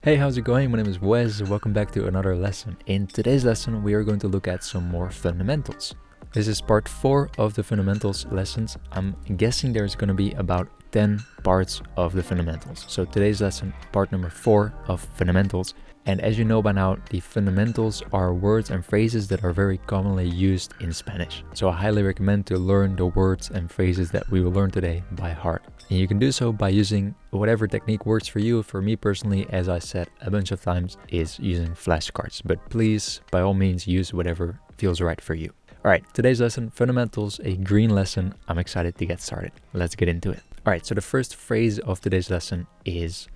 Hey, how's it going? My name is Wes. Welcome back to another lesson. In today's lesson, we are going to look at some more fundamentals. This is part 4 of the fundamentals lessons. I'm guessing there's going to be about 10 parts of the fundamentals. So today's lesson, part number 4 of fundamentals. And as you know by now, the fundamentals are words and phrases that are very commonly used in Spanish. So I highly recommend to learn the words and phrases that we will learn today by heart. And you can do so by using whatever technique works for you. For me personally, as I said a bunch of times, is using flashcards. But please, by all means, use whatever feels right for you. Alright, today's lesson, fundamentals, a green lesson. I'm excited to get started. Let's get into it. Alright, so the first phrase of today's lesson is,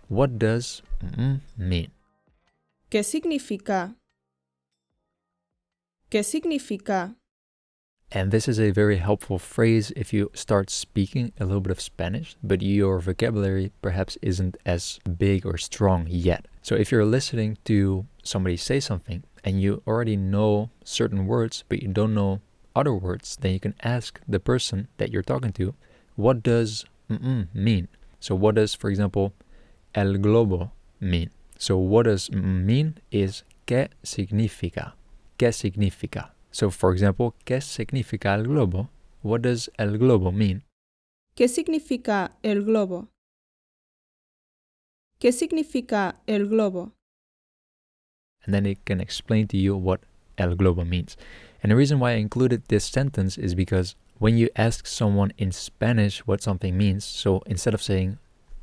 what does mean? ¿Qué significa? ¿Qué significa? And this is a very helpful phrase if you start speaking a little bit of Spanish, but your vocabulary perhaps isn't as big or strong yet. So if you're listening to somebody say something and you already know certain words, but you don't know other words, then you can ask the person that you're talking to, what does mean? So what does, for example, el globo mean? So what does mean is ¿qué significa? ¿Qué significa? So for example, ¿qué significa el globo? What does el globo mean? ¿Qué significa el globo? ¿Qué significa el globo? And then it can explain to you what el globo means. And the reason why I included this sentence is because when you ask someone in Spanish what something means, so instead of saying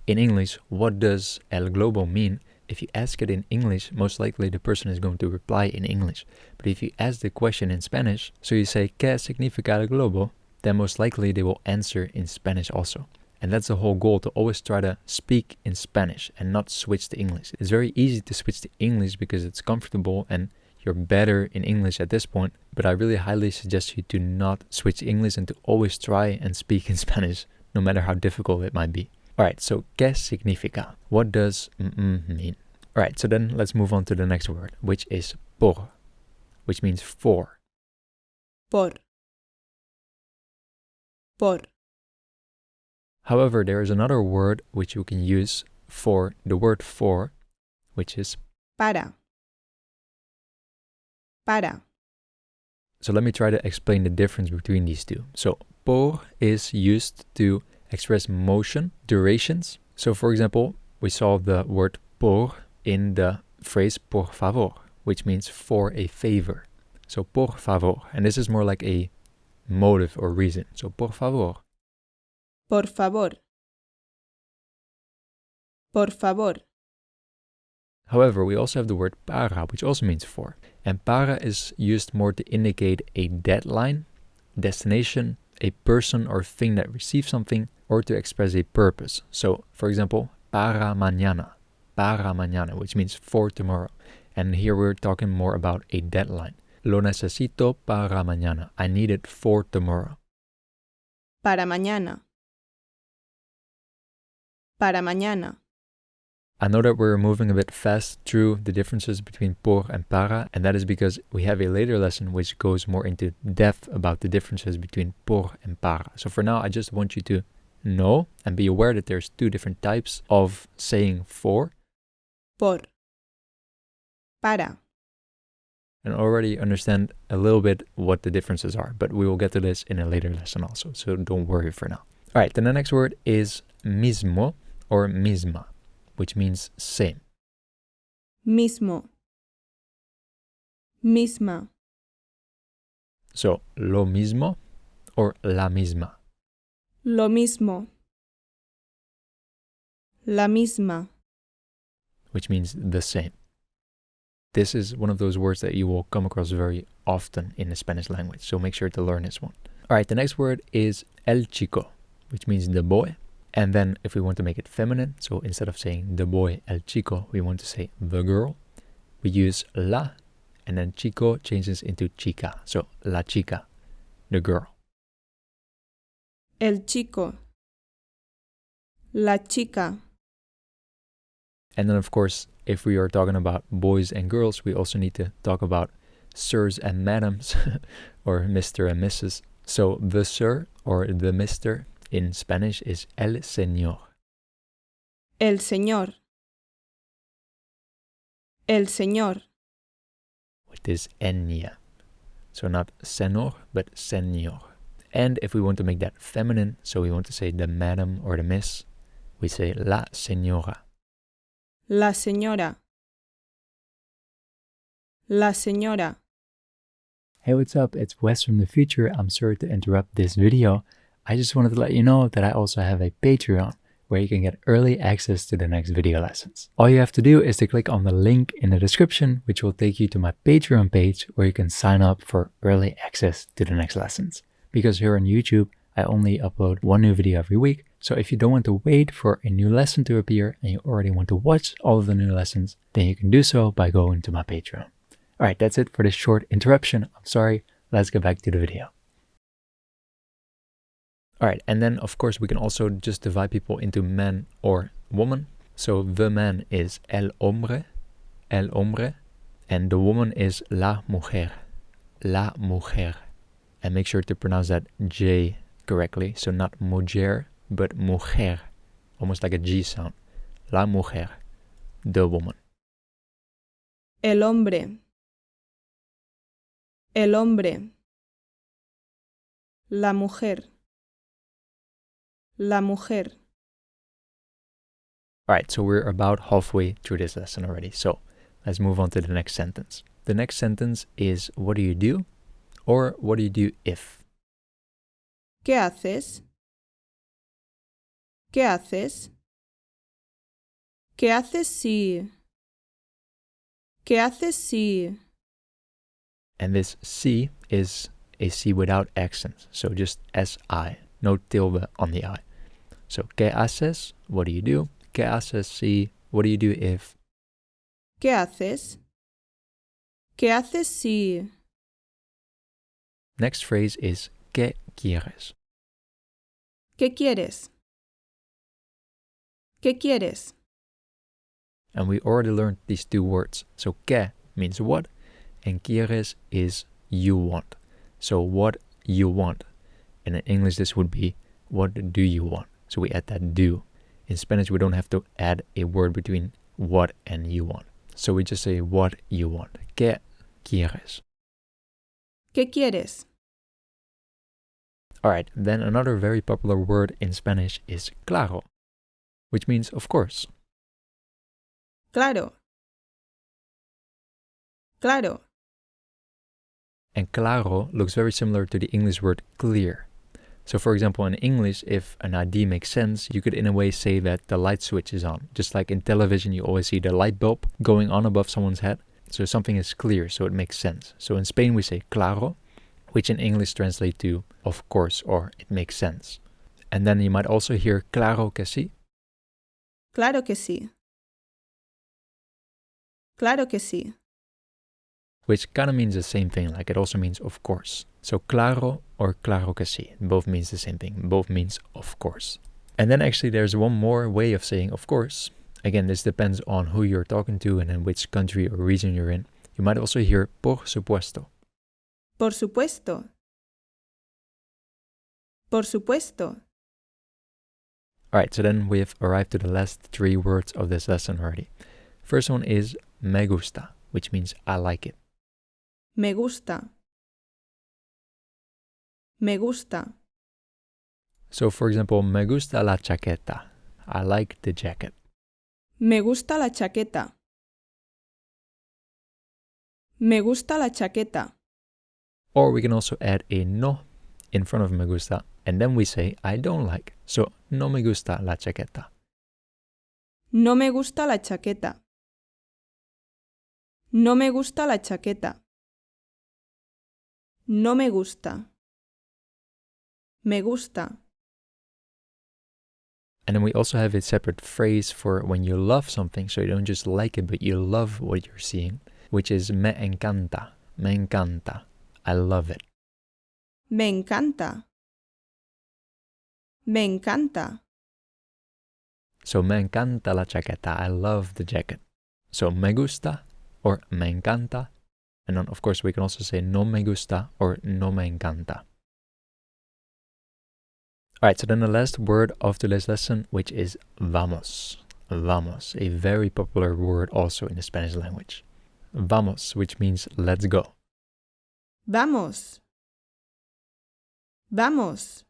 in English, what does el globo mean? If you ask it in English, most likely the person is going to reply in English. But if you ask the question in Spanish, so you say, ¿Qué significa el globo? Then most likely they will answer in Spanish also. And that's the whole goal, to always try to speak in Spanish and not switch to English. It's very easy to switch to English because it's comfortable and you're better in English at this point. But I really highly suggest you to not switch to English and to always try and speak in Spanish, no matter how difficult it might be. Alright, so ¿qué significa? What does mean? Alright, so then let's move on to the next word, which is por, which means for. Por. Por. However, there is another word which you can use for the word for, which is Para. Para. So let me try to explain the difference between these two. So por is used to express motion, durations. So for example, we saw the word por in the phrase por favor, which means for a favor. So por favor, and this is more like a motive or reason. So por favor. Por favor. Por favor. However, we also have the word para, which also means for. And para is used more to indicate a deadline, destination, a person or thing that receives something, or to express a purpose. So, for example, para mañana, which means for tomorrow. And here we're talking more about a deadline. Lo necesito para mañana. I need it for tomorrow. Para mañana. Para mañana. I know that we're moving a bit fast through the differences between por and para, and that is because we have a later lesson which goes more into depth about the differences between por and para. So for now, I just want you to know and be aware that there's two different types of saying for. Por. Para. And already understand a little bit what the differences are, but we will get to this in a later lesson also, so don't worry for now. Alright, then the next word is mismo or misma, which means same. Mismo. Misma. So, lo mismo or la misma. Lo mismo. La misma. Which means the same. This is one of those words that you will come across very often in the Spanish language, so make sure to learn this one. Alright, the next word is el chico, which means the boy. And then if we want to make it feminine, so instead of saying the boy, el chico, we want to say the girl, we use la, and then chico changes into chica. So la chica, the girl. El chico. La chica. And then of course, if we are talking about boys and girls, we also need to talk about sirs and madams, or Mr. and Mrs. So the sir or the Mr. in Spanish is el señor. El señor. El señor. with this ñ. So not senor, but señor. And if we want to make that feminine, so we want to say the madam or the miss, we say la señora. La señora. La señora. Hey, what's up? It's Wes from the future. I'm sorry to interrupt this video. I just wanted to let you know that I also have a Patreon where you can get early access to the next video lessons. All you have to do is to click on the link in the description, which will take you to my Patreon page where you can sign up for early access to the next lessons. Because here on YouTube, I only upload one new video every week. So if you don't want to wait for a new lesson to appear and you already want to watch all of the new lessons, then you can do so by going to my Patreon. Alright, that's it for this short interruption. I'm sorry. Let's get back to the video. Alright, and then of course we can also just divide people into man or woman. So the man is el hombre, and the woman is la mujer. And make sure to pronounce that J correctly. So not mujer, but mujer. Almost like a G sound. La mujer, the woman. El hombre. El hombre. La mujer. La mujer. Alright, so we're about halfway through this lesson already. So let's move on to the next sentence. The next sentence is what do you do? Or what do you do if? ¿Qué haces? ¿Qué haces? ¿Qué haces si? ¿Qué haces si? And this si is a C without accents. So just S-I. No tilde on the I. So, ¿qué haces? What do you do? ¿Qué haces si? What do you do if? ¿Qué haces? ¿Qué haces si? Next phrase is ¿qué quieres? ¿Qué quieres? ¿Qué quieres? And we already learned these two words. So, ¿qué means what? And quieres is you want. So, what you want. And in English, this would be what do you want? So we add that do. In Spanish, we don't have to add a word between what and you want. So we just say what you want. ¿Qué quieres? ¿Qué quieres? Alright, then another very popular word in Spanish is claro, which means of course. Claro. Claro. And claro looks very similar to the English word clear. So for example, in English, if an idea makes sense, you could in a way say that the light switch is on. Just like in television, you always see the light bulb going on above someone's head. So something is clear, so it makes sense. So in Spain, we say claro, which in English translates to of course, or it makes sense. And then you might also hear claro que sí. Claro que sí. Claro que sí. Which kind of means the same thing, like it also means of course. So claro or claro que sí, both means the same thing, both means of course. And then actually there's one more way of saying of course. Again, this depends on who you're talking to and in which country or region you're in. You might also hear por supuesto. Por supuesto. Por supuesto. Alright, so then we have arrived to the last three words of this lesson already. First one is me gusta, which means I like it. Me gusta. Me gusta. So for example, me gusta la chaqueta. I like the jacket. Me gusta la chaqueta. Me gusta la chaqueta. Or we can also add a no in front of me gusta, and then we say I don't like. So no me gusta la chaqueta. No me gusta la chaqueta. No me gusta la chaqueta. No me gusta. Me gusta. And then we also have a separate phrase for when you love something, so you don't just like it, but you love what you're seeing, which is me encanta. Me encanta. I love it. Me encanta. Me encanta. So me encanta la chaqueta. I love the jacket. So me gusta or me encanta. And then of course we can also say no me gusta or no me encanta. Alright, so then the last word of today's lesson, which is vamos. vamos, a very popular word also in the Spanish language. Vamos, which means let's go. Vamos. Vamos.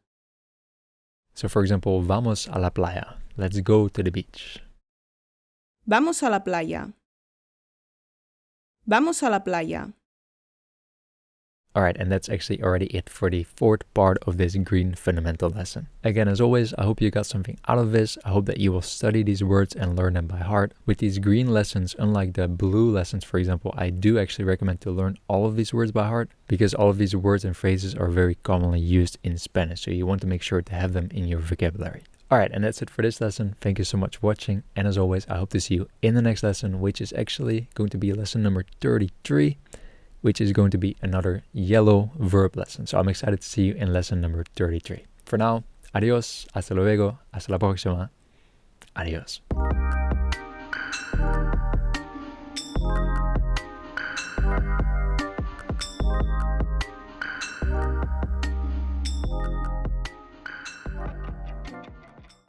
So for example, vamos a la playa. Let's go to the beach. Vamos a la playa. Vamos a la playa. Alright, and that's actually already it for the fourth part of this green fundamental lesson. Again, as always, I hope you got something out of this. I hope that you will study these words and learn them by heart. With these green lessons, unlike the blue lessons, for example, I do actually recommend to learn all of these words by heart because all of these words and phrases are very commonly used in Spanish. So you want to make sure to have them in your vocabulary. Alright, and that's it for this lesson. Thank you so much for watching. And as always, I hope to see you in the next lesson, which is actually going to be lesson number 33. Which is going to be another yellow verb lesson. So I'm excited to see you in lesson number 33. For now, adios, hasta luego, hasta la próxima, adios.